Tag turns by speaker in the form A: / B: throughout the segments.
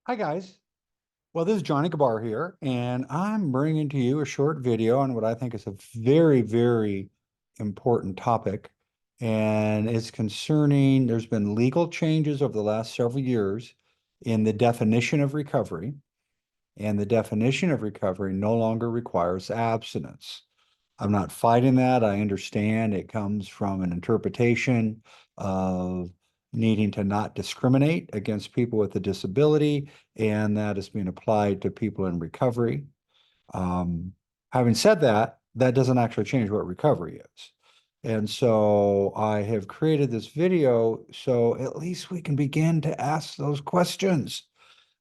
A: Hi guys. Well, this is Johnny Gabar here, and I'm bringing to you a short video on what I think is a very, very important topic. And it's concerning, there's been legal changes over the last several years in the definition of recovery, and the definition of recovery no longer requires abstinence. I'm not fighting that. I understand it comes from an interpretation of needing to not discriminate against people with a disability, and that is being applied to people in recovery. Um, Having said that, that doesn't actually change what recovery is. And so I have created this video so at least we can begin to ask those questions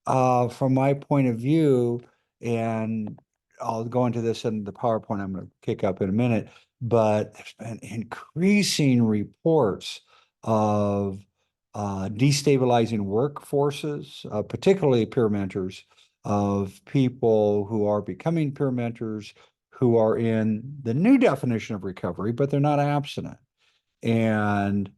A: from my point of view, and I'll go into this in the PowerPoint I'm going to kick up in a minute, but there's been increasing reports of destabilizing workforces, particularly peer mentors, of people who are becoming peer mentors who are in the new definition of recovery, but they're not abstinent. And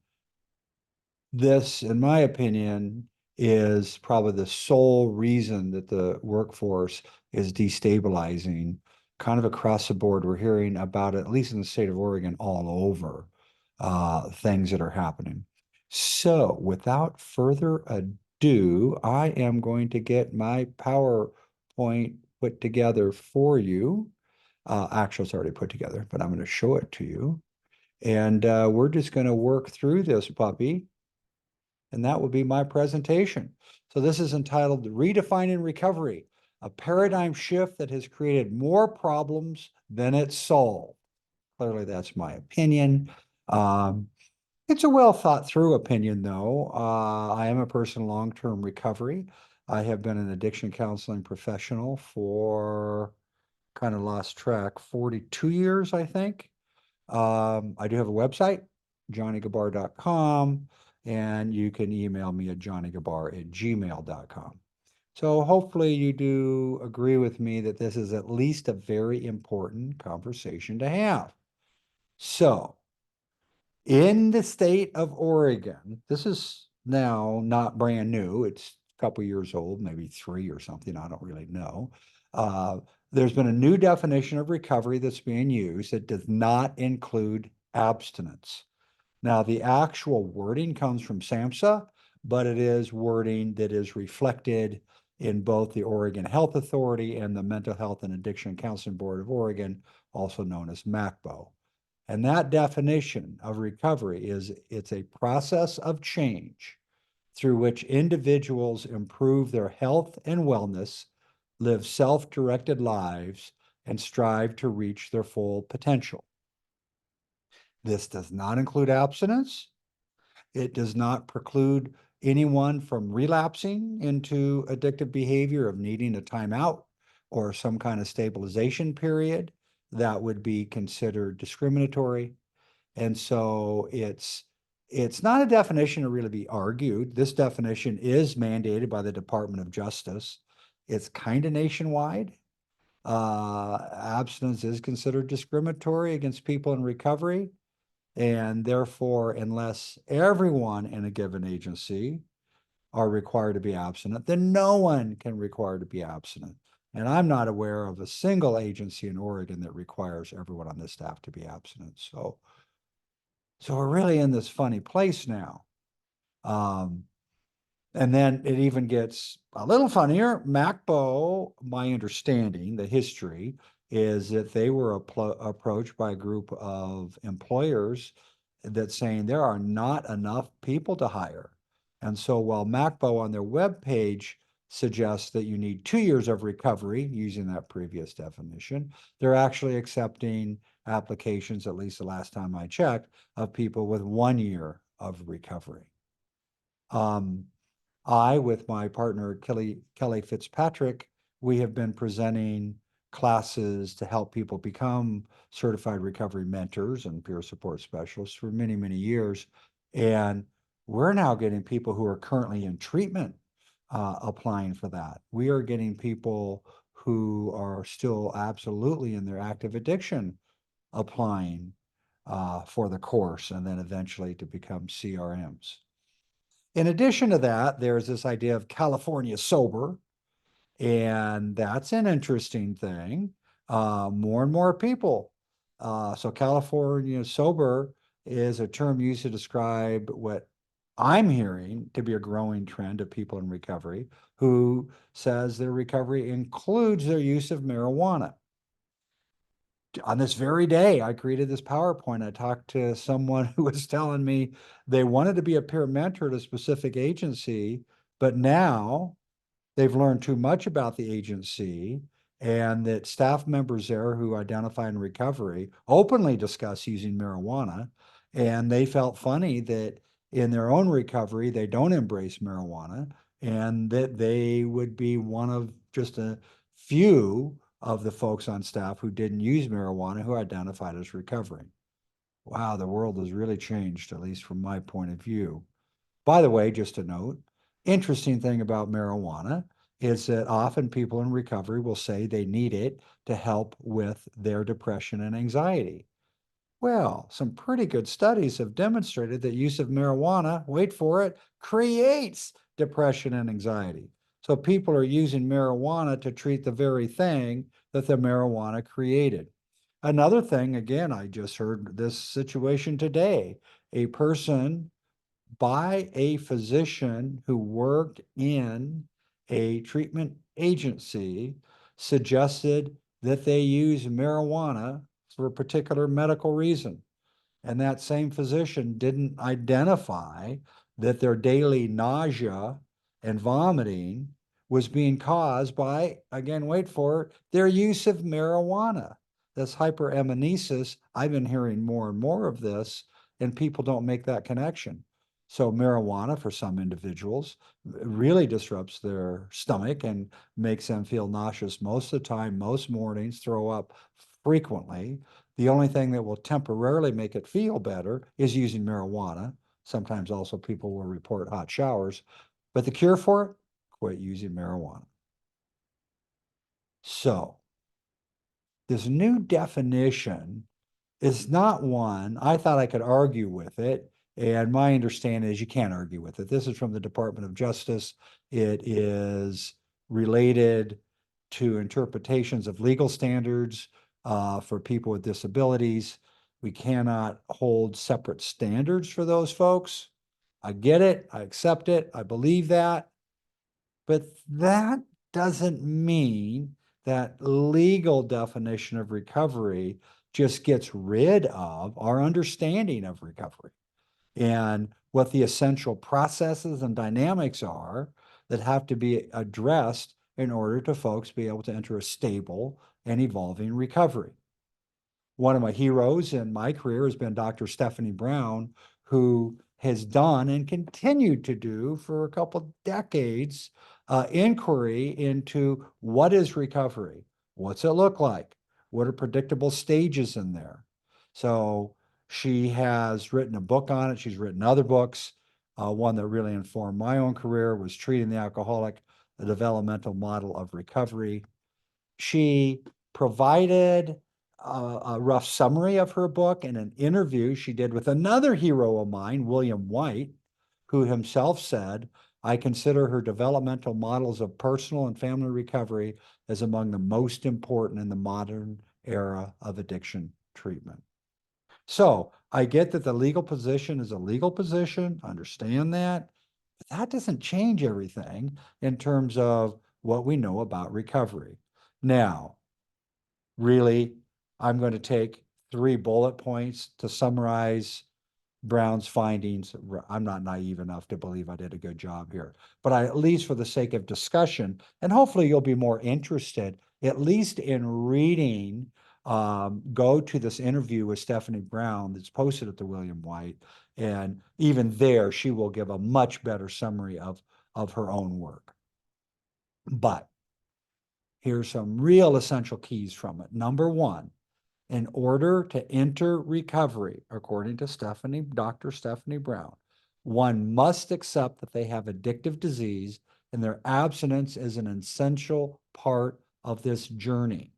A: this, in my opinion, is probably the sole reason that the workforce is destabilizing kind of across the board. We're hearing about it, at least in the state of Oregon, all over things that are happening. So, without further ado, I am going to get my PowerPoint put together for you. Actually, it's already put together, but I'm going to show it to you. And we're just going to work through this puppy, and that would be my presentation. So this is entitled Redefining Recovery, a paradigm shift that has created more problems than it solved. Clearly, that's my opinion. Um, it's a well thought through opinion, though. I am a person in long-term recovery. I have been an addiction counseling professional for kind of lost track, 42 years, I think. I do have a website, johnnygabar.com, and you can email me at johnnygabar@gmail.com. So hopefully you do agree with me that this is at least a very important conversation to have. So in the state of Oregon, this is now not brand new. It's a couple years old, maybe three or something. I don't really know. Uh, there's been a new definition of recovery that's being used that does not include abstinence. Now, the actual wording comes from SAMHSA, but it is wording that is reflected in both the Oregon Health Authority and the Mental Health and Addiction Counseling Board of Oregon, also known as MACBO. And that definition of recovery is it's a process of change through which individuals improve their health and wellness, live self-directed lives, and strive to reach their full potential. This does not include abstinence. It does not preclude anyone from relapsing into addictive behavior of needing a timeout or some kind of stabilization period that would be considered discriminatory. And so it's not a definition to really be argued. This definition is mandated by the Department of Justice. It's kind of nationwide. Abstinence is considered discriminatory against people in recovery. And therefore, unless everyone in a given agency are required to be abstinent, then no one can require to be abstinent. And I'm not aware of a single agency in Oregon that requires everyone on the staff to be abstinent. So we're really in this funny place now. Um, and then it even gets a little funnier. MacBo, my understanding, the history is that they were approached by a group of employers that saying there are not enough people to hire. And so while MacBo on their webpage suggests that you need 2 years of recovery using that previous definition, they're actually accepting applications, at least the last time I checked, of people with 1 year of recovery. Um, I, with my partner Kelly Fitzpatrick, we have been presenting classes to help people become certified recovery mentors and peer support specialists for many, many years. And we're now getting people who are currently in treatment applying for that. We are getting people who are still absolutely in their active addiction applying for the course and then eventually to become CRMs. In addition to that, there's this idea of California sober, and that's an interesting thing. More and more people. So California sober is a term used to describe what I'm hearing to be a growing trend of people in recovery who says their recovery includes their use of marijuana. On this very day, I created this PowerPoint. I talked to someone who was telling me they wanted to be a peer mentor at a specific agency, but now they've learned too much about the agency, and that staff members there who identify in recovery openly discuss using marijuana. And they felt funny that in their own recovery, they don't embrace marijuana, and that they would be one of just a few of the folks on staff who didn't use marijuana who identified as recovering. Wow, the world has really changed, at least from my point of view. By the way, just a note, interesting thing about marijuana is that often people in recovery will say they need it to help with their depression and anxiety. Well, some pretty good studies have demonstrated that use of marijuana, wait for it, creates depression and anxiety. So people are using marijuana to treat the very thing that the marijuana created. Another thing, again, I just heard this situation today. A person by a physician who worked in a treatment agency suggested that they use marijuana for a particular medical reason. And that same physician didn't identify that their daily nausea and vomiting was being caused by, again, wait for it, their use of marijuana. This hyperemesis, I've been hearing more and more of this, and people don't make that connection. So marijuana for some individuals really disrupts their stomach and makes them feel nauseous most of the time, most mornings, throw up frequently. The only thing that will temporarily make it feel better is using marijuana. Sometimes also people will report hot showers, but the cure for it, quit using marijuana. So this new definition is not one, I thought I could argue with it. And my understanding is you can't argue with it. This is from the Department of Justice. It is related to interpretations of legal standards for people with disabilities. We cannot hold separate standards for those folks. I get it. I accept it. I believe that. But that doesn't mean that legal definition of recovery just gets rid of our understanding of recovery and what the essential processes and dynamics are that have to be addressed in order to folks be able to enter a stable and evolving recovery. One of my heroes in my career has been Dr. Stephanie Brown, who has done and continued to do for a couple decades inquiry into what is recovery, what's it look like, what are predictable stages in there. So she has written a book on it. She's written other books. One that really informed my own career was Treating the Alcoholic, the Developmental Model of Recovery. She provided a rough summary of her book in an interview she did with another hero of mine, William White, who himself said, I consider her developmental models of personal and family recovery as among the most important in the modern era of addiction treatment. So I get that the legal position is a legal position, understand that, but that doesn't change everything in terms of what we know about recovery. Now, really, I'm going to take 3 bullet points to summarize Brown's findings. I'm not naive enough to believe I did a good job here, but at least for the sake of discussion, and hopefully you'll be more interested, at least in reading, go to this interview with Stephanie Brown that's posted at the William White. And even there, she will give a much better summary of her own work. But here's some real essential keys from it. Number one, in order to enter recovery, according to Dr. Stephanie Brown, one must accept that they have addictive disease and their abstinence is an essential part of this journey.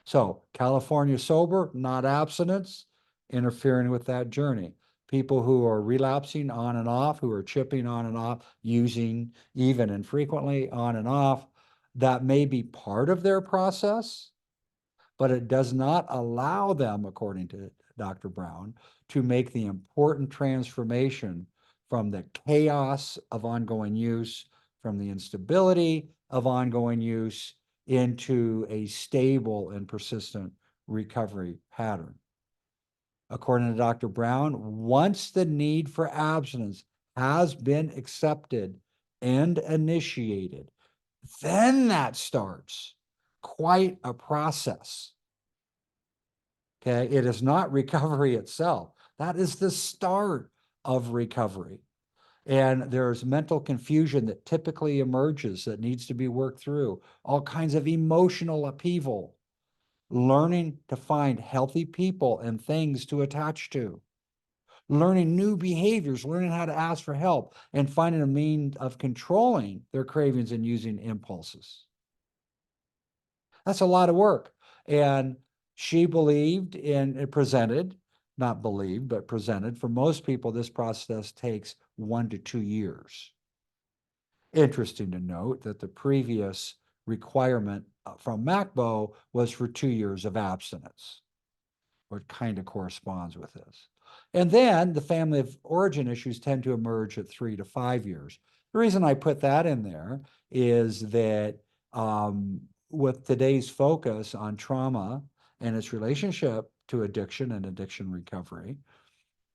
A: So California sober, not abstinence, interfering with that journey. people who are relapsing on and off, who are chipping on and off, using even and frequently on and off. That may be part of their process, but it does not allow them, according to Dr. Brown, to make the important transformation from the chaos of ongoing use, from the instability of ongoing use, into a stable and persistent recovery pattern. According to Dr. Brown, once the need for abstinence has been accepted and initiated, then that starts quite a process. Okay, it is not recovery itself. That is the start of recovery. And there's mental confusion that typically emerges that needs to be worked through, all kinds of emotional upheaval, learning to find healthy people and things to attach to, learning new behaviors, learning how to ask for help, and finding a means of controlling their cravings and using impulses. That's a lot of work. And she believed in it, presented, not believed, but presented. For most people, this process takes 1 to 2 years. Interesting to note that the previous requirement from MACBO was for 2 years of abstinence, what kind of corresponds with this. And then the family of origin issues tend to emerge at 3 to 5 years. The reason I put that in there is that with today's focus on trauma and its relationship to addiction and addiction recovery,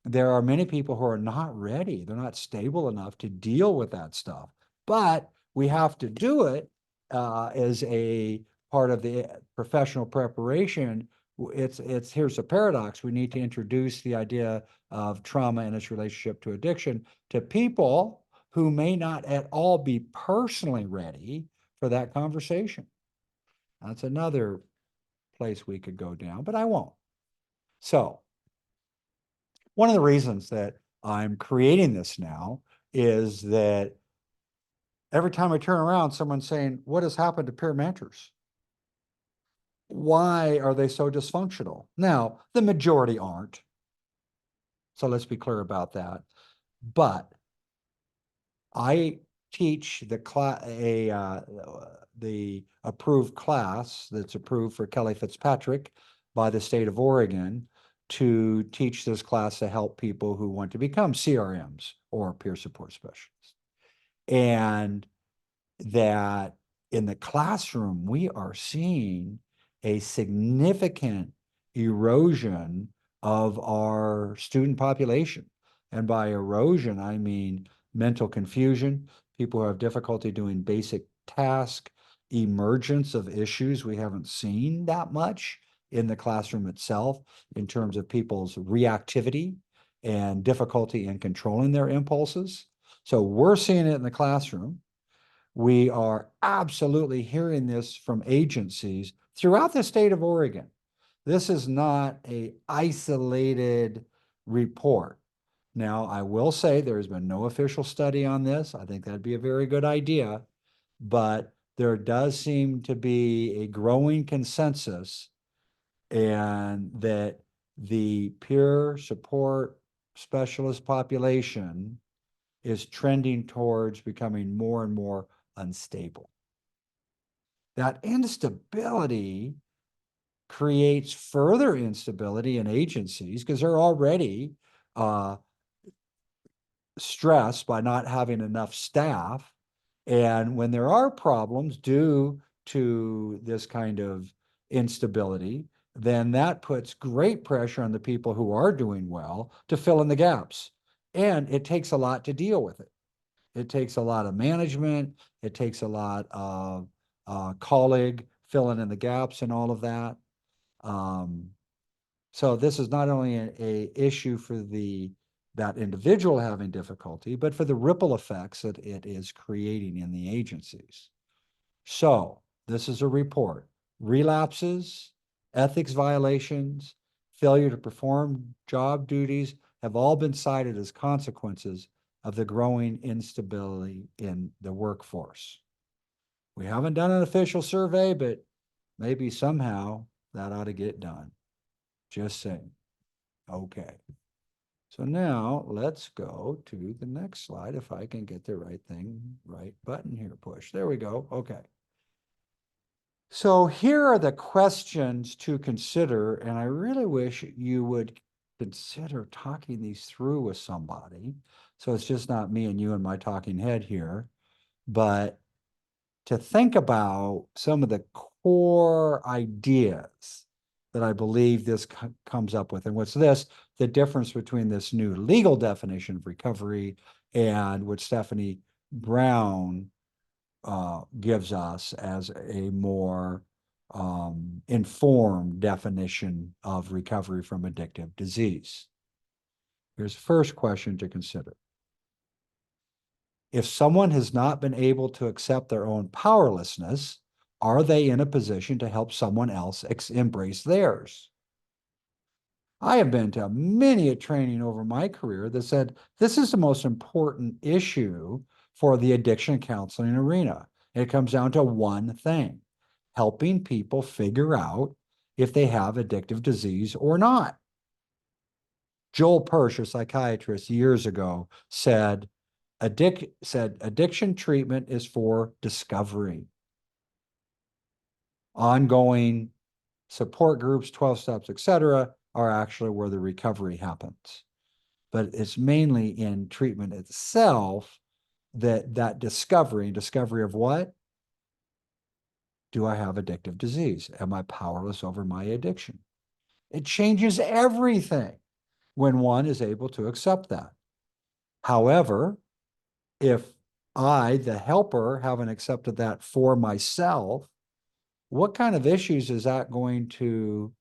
A: there are many people who are not ready. They're not stable enough to deal with that stuff. But we have to do it as a part of the professional preparation. It's here's a paradox. We need to introduce the idea of trauma and its relationship to addiction to people who may not at all be personally ready for that conversation. That's another place we could go down, but I won't. So one of the reasons that I'm creating this now is that every time I turn around, someone's saying, what has happened to peer mentors? Why are they so dysfunctional? Now, the majority aren't. So let's be clear about that. But I teach the approved class that's approved for Kelly Fitzpatrick by the state of Oregon to teach this class to help people who want to become CRMs or peer support specialists. And that in the classroom, we are seeing a significant erosion of our student population. And by erosion, I mean mental confusion, people who have difficulty doing basic tasks, emergence of issues we haven't seen that much in the classroom itself in terms of people's reactivity and difficulty in controlling their impulses. So we're seeing it in the classroom. We are absolutely hearing this from agencies throughout the state of Oregon. This is not an isolated report. Now, I will say there's been no official study on this. I think that'd be a very good idea, but there does seem to be a growing consensus and that the peer support specialist population is trending towards becoming more and more unstable. That instability creates further instability in agencies because they're already stressed by not having enough staff. And when there are problems due to this kind of instability, then that puts great pressure on the people who are doing well to fill in the gaps. And it takes a lot to deal with it. It takes a lot of management. It takes a lot of colleague filling in the gaps and all of that. So this is not only a issue for that individual having difficulty, but for the ripple effects that it is creating in the agencies. So this is a report. Relapses, ethics violations, failure to perform job duties have all been cited as consequences of the growing instability in the workforce. We haven't done an official survey, but maybe somehow that ought to get done. Just saying. Okay. So now let's go to the next slide. If I can get the right button here, push. There we go. Okay. So here are the questions to consider, and I really wish you would consider talking these through with somebody. So it's just not me and you and my talking head here, but to think about some of the core ideas that I believe this comes up with. And what's this? The difference between this new legal definition of recovery and what Stephanie Brown gives us as a more informed definition of recovery from addictive disease. Here's the first question to consider. If someone has not been able to accept their own powerlessness, are they in a position to help someone else embrace theirs? I have been to many a training over my career that said this is the most important issue for the addiction counseling arena. It comes down to one thing: helping people figure out if they have addictive disease or not. Joel Persh, a psychiatrist years ago, said addiction treatment is for discovery. Ongoing support groups, 12 steps, etc., are actually where the recovery happens. But it's mainly in treatment itself that discovery of what? Do I have addictive disease? Am I powerless over my addiction? It changes everything when one is able to accept that. However, if I, the helper, haven't accepted that for myself, what kind of issues is that going to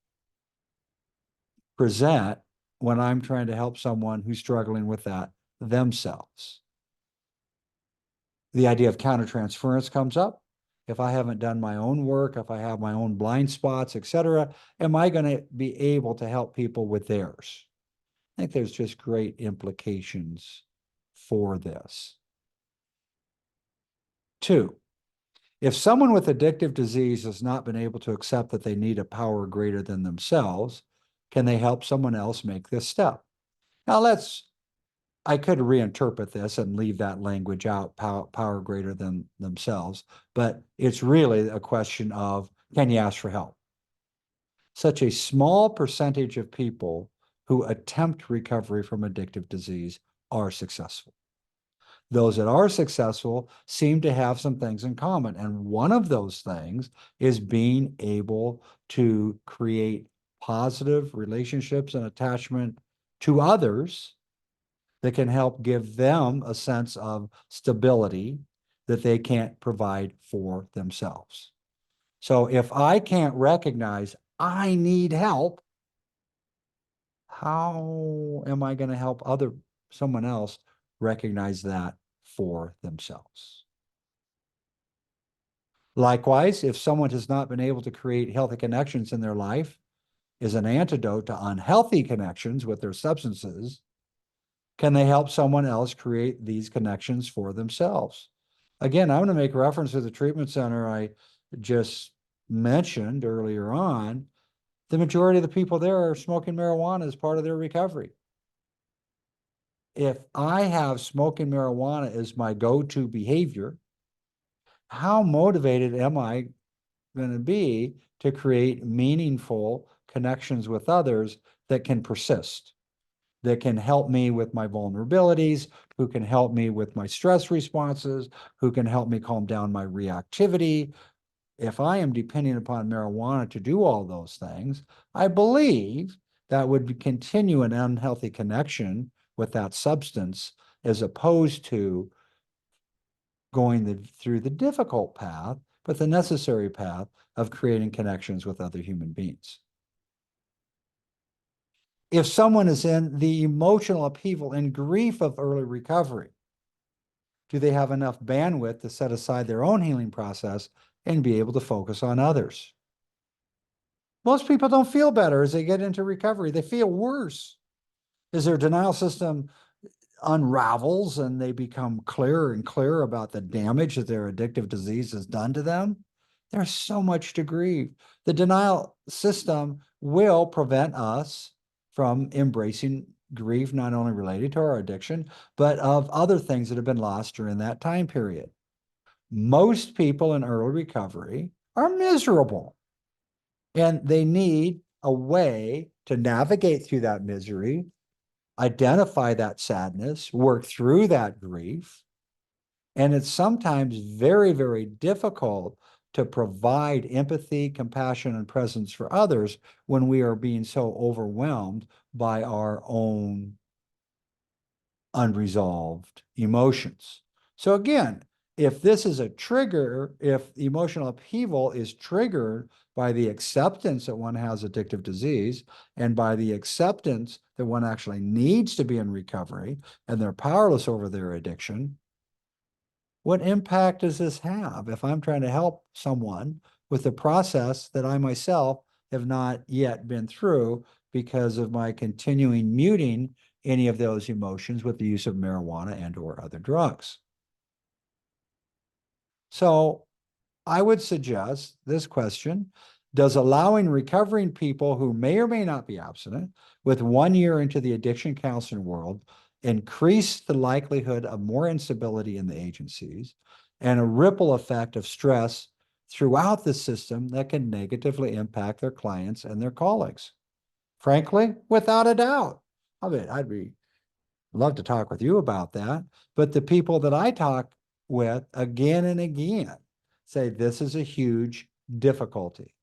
A: present when I'm trying to help someone who's struggling with that themselves? The idea of countertransference comes up. If I haven't done my own work, if I have my own blind spots, etc., am I going to be able to help people with theirs? I think there's just great implications for this. 2, if someone with addictive disease has not been able to accept that they need a power greater than themselves, can they help someone else make this step? Now I could reinterpret this and leave that language out, power greater than themselves, but it's really a question of, can you ask for help? Such a small percentage of people who attempt recovery from addictive disease are successful. Those that are successful seem to have some things in common. And one of those things is being able to create positive relationships and attachment to others that can help give them a sense of stability that they can't provide for themselves. So if I can't recognize I need help, how am I going to help someone else recognize that for themselves? Likewise, if someone has not been able to create healthy connections in their life, is an antidote to unhealthy connections with their substances, can they help someone else create these connections for themselves? Again, I'm going to make reference to the treatment center I just mentioned earlier on. The majority of the people there are smoking marijuana as part of their recovery. If I have smoking marijuana as my go-to behavior, how motivated am I going to be to create meaningful connections with others that can persist, that can help me with my vulnerabilities, who can help me with my stress responses, who can help me calm down my reactivity? If I am depending upon marijuana to do all those things, I believe that would continue an unhealthy connection with that substance, as opposed to going through the difficult path, but the necessary path of creating connections with other human beings. If someone is in the emotional upheaval and grief of early recovery, do they have enough bandwidth to set aside their own healing process and be able to focus on others? Most people don't feel better as they get into recovery. They feel worse as their denial system unravels and they become clearer and clearer about the damage that their addictive disease has done to them. There's so much to grieve. The denial system will prevent us from embracing grief not only related to our addiction, but of other things that have been lost during that time period. Most people in early recovery are miserable, and they need a way to navigate through that misery, identify that sadness, work through that grief. And it's sometimes very, very difficult to provide empathy, compassion, and presence for others when we are being so overwhelmed by our own unresolved emotions. So again, if this is a trigger, if emotional upheaval is triggered by the acceptance that one has addictive disease and by the acceptance that one actually needs to be in recovery and they're powerless over their addiction, what impact does this have if I'm trying to help someone with a process that I myself have not yet been through because of my continuing muting any of those emotions with the use of marijuana and or other drugs? So I would suggest this question: does allowing recovering people who may or may not be abstinent with 1 year into the addiction counseling world increase the likelihood of more instability in the agencies and a ripple effect of stress throughout the system that can negatively impact their clients and their colleagues? Frankly, without a doubt. I mean, I'd love to talk with you about that. But the people that I talk with again and again say this is a huge difficulty.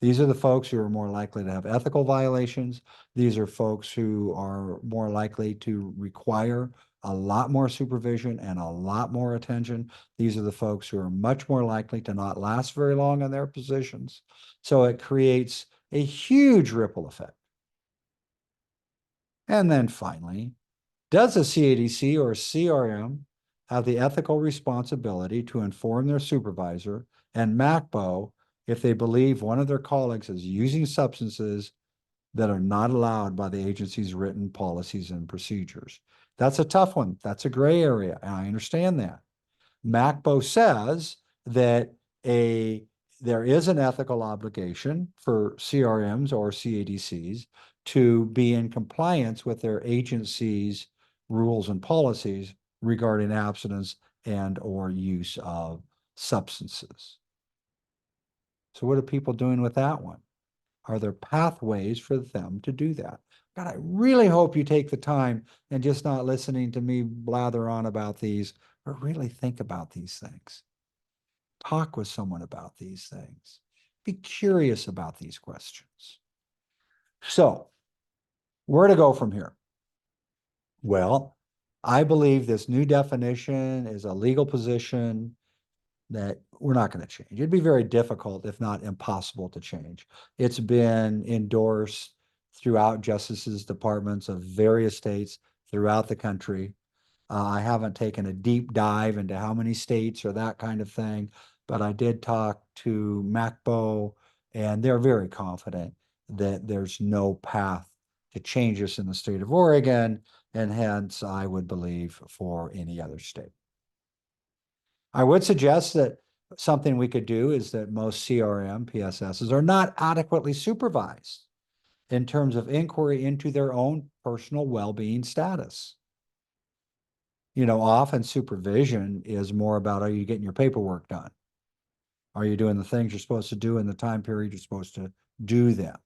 A: These are the folks who are more likely to have ethical violations. These are folks who are more likely to require a lot more supervision and a lot more attention. These are the folks who are much more likely to not last very long in their positions. So it creates a huge ripple effect. And then finally, does a CADC or CRM have the ethical responsibility to inform their supervisor and MACBO if they believe one of their colleagues is using substances that are not allowed by the agency's written policies and procedures? That's a tough one. That's a gray area, and I understand that. MACBO says that there is an ethical obligation for CRMs or CADCs to be in compliance with their agency's rules and policies regarding abstinence and or use of substances. So what are people doing with that one? Are there pathways for them to do that? God, I really hope you take the time and just not listening to me blather on about these, but really think about these things. Talk with someone about these things. Be curious about these questions. So, where to go from here? Well, I believe this new definition is a legal position that we're not going to change. It'd be very difficult, if not impossible, to change. It's been endorsed throughout justices' departments of various states throughout the country. I haven't taken a deep dive into how many states or that kind of thing, but I did talk to MACBO, and they're very confident that there's no path to change this in the state of Oregon, and hence I would believe for any other state. I would suggest that something we could do is that most CRM PSSs are not adequately supervised in terms of inquiry into their own personal well-being status. Often supervision is more about, are you getting your paperwork done? Are you doing the things you're supposed to do in the time period you're supposed to do them?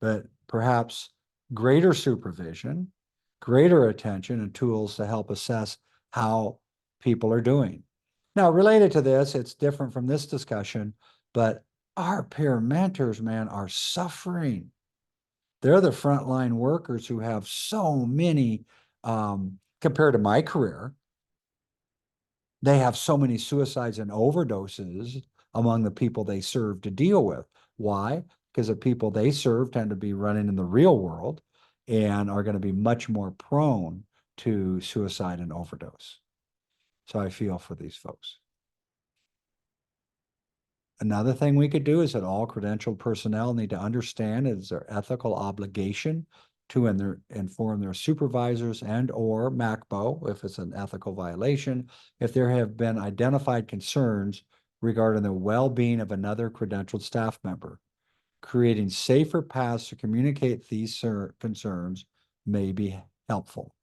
A: But perhaps greater supervision, greater attention, and tools to help assess how people are doing. Now, related to this, it's different from this discussion, but our peer mentors, man, are suffering. They're the frontline workers who have so many, compared to my career, they have so many suicides and overdoses among the people they serve to deal with. Why? Because the people they serve tend to be running in the real world and are going to be much more prone to suicide and overdose. So I feel for these folks. Another thing we could do is that all credentialed personnel need to understand it is their ethical obligation to inform their supervisors and or MACBO if it's an ethical violation, if there have been identified concerns regarding the well-being of another credentialed staff member. Creating safer paths to communicate these concerns may be helpful.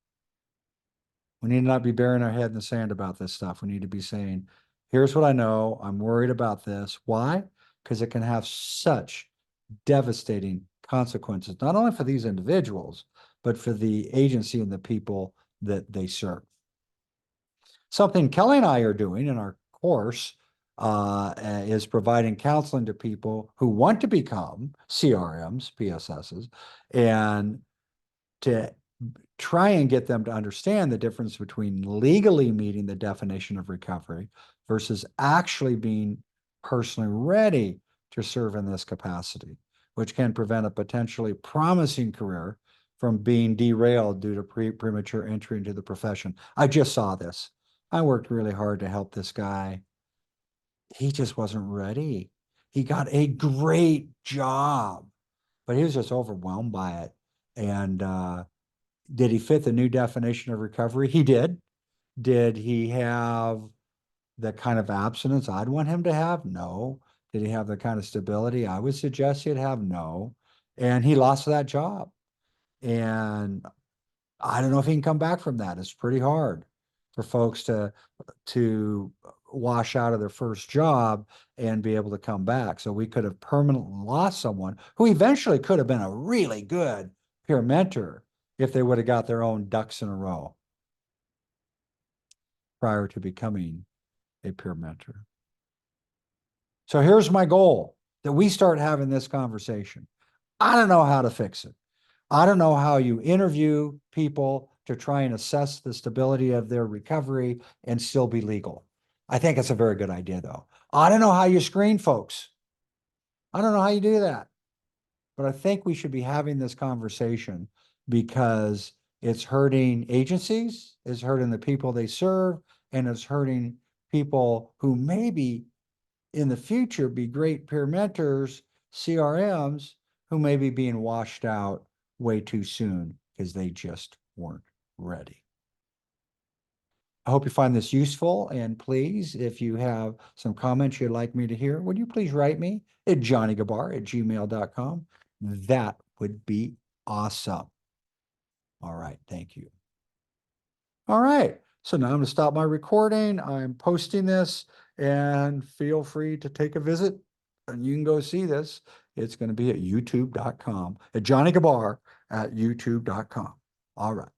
A: We need to not be burying our head in the sand about this stuff. We need to be saying, here's what I know. I'm worried about this. Why? Because it can have such devastating consequences, not only for these individuals, but for the agency and the people that they serve. Something Kelly and I are doing in our course is providing counseling to people who want to become CRMs, PSSs, and to try and get them to understand the difference between legally meeting the definition of recovery versus actually being personally ready to serve in this capacity, which can prevent a potentially promising career from being derailed due to premature entry into the profession. I just saw this. I worked really hard to help this guy. He just wasn't ready. He got a great job, but he was just overwhelmed by it. And did he fit the new definition of recovery? He did. Did he have the kind of abstinence I'd want him to have? No. Did he have the kind of stability I would suggest he'd have? No. And he lost that job. And I don't know if he can come back from that. It's pretty hard for folks to wash out of their first job and be able to come back. So we could have permanently lost someone who eventually could have been a really good peer mentor if they would have got their own ducks in a row prior to becoming a peer mentor. So here's my goal, that we start having this conversation. I don't know how to fix it. I don't know how you interview people to try and assess the stability of their recovery and still be legal. I think it's a very good idea, though. I don't know how you screen folks. I don't know how you do that. But I think we should be having this conversation because it's hurting agencies, it's hurting the people they serve, and it's hurting people who maybe in the future be great peer mentors, CRMs, who may be being washed out way too soon because they just weren't ready. I hope you find this useful, and please, if you have some comments you'd like me to hear, would you please write me at johnnygabar@gmail.com. That would be awesome. All right, thank you. All right, so now I'm going to stop my recording. I'm posting this, and feel free to take a visit, and you can go see this. It's going to be at youtube.com, at johnnygabar at youtube.com. All right.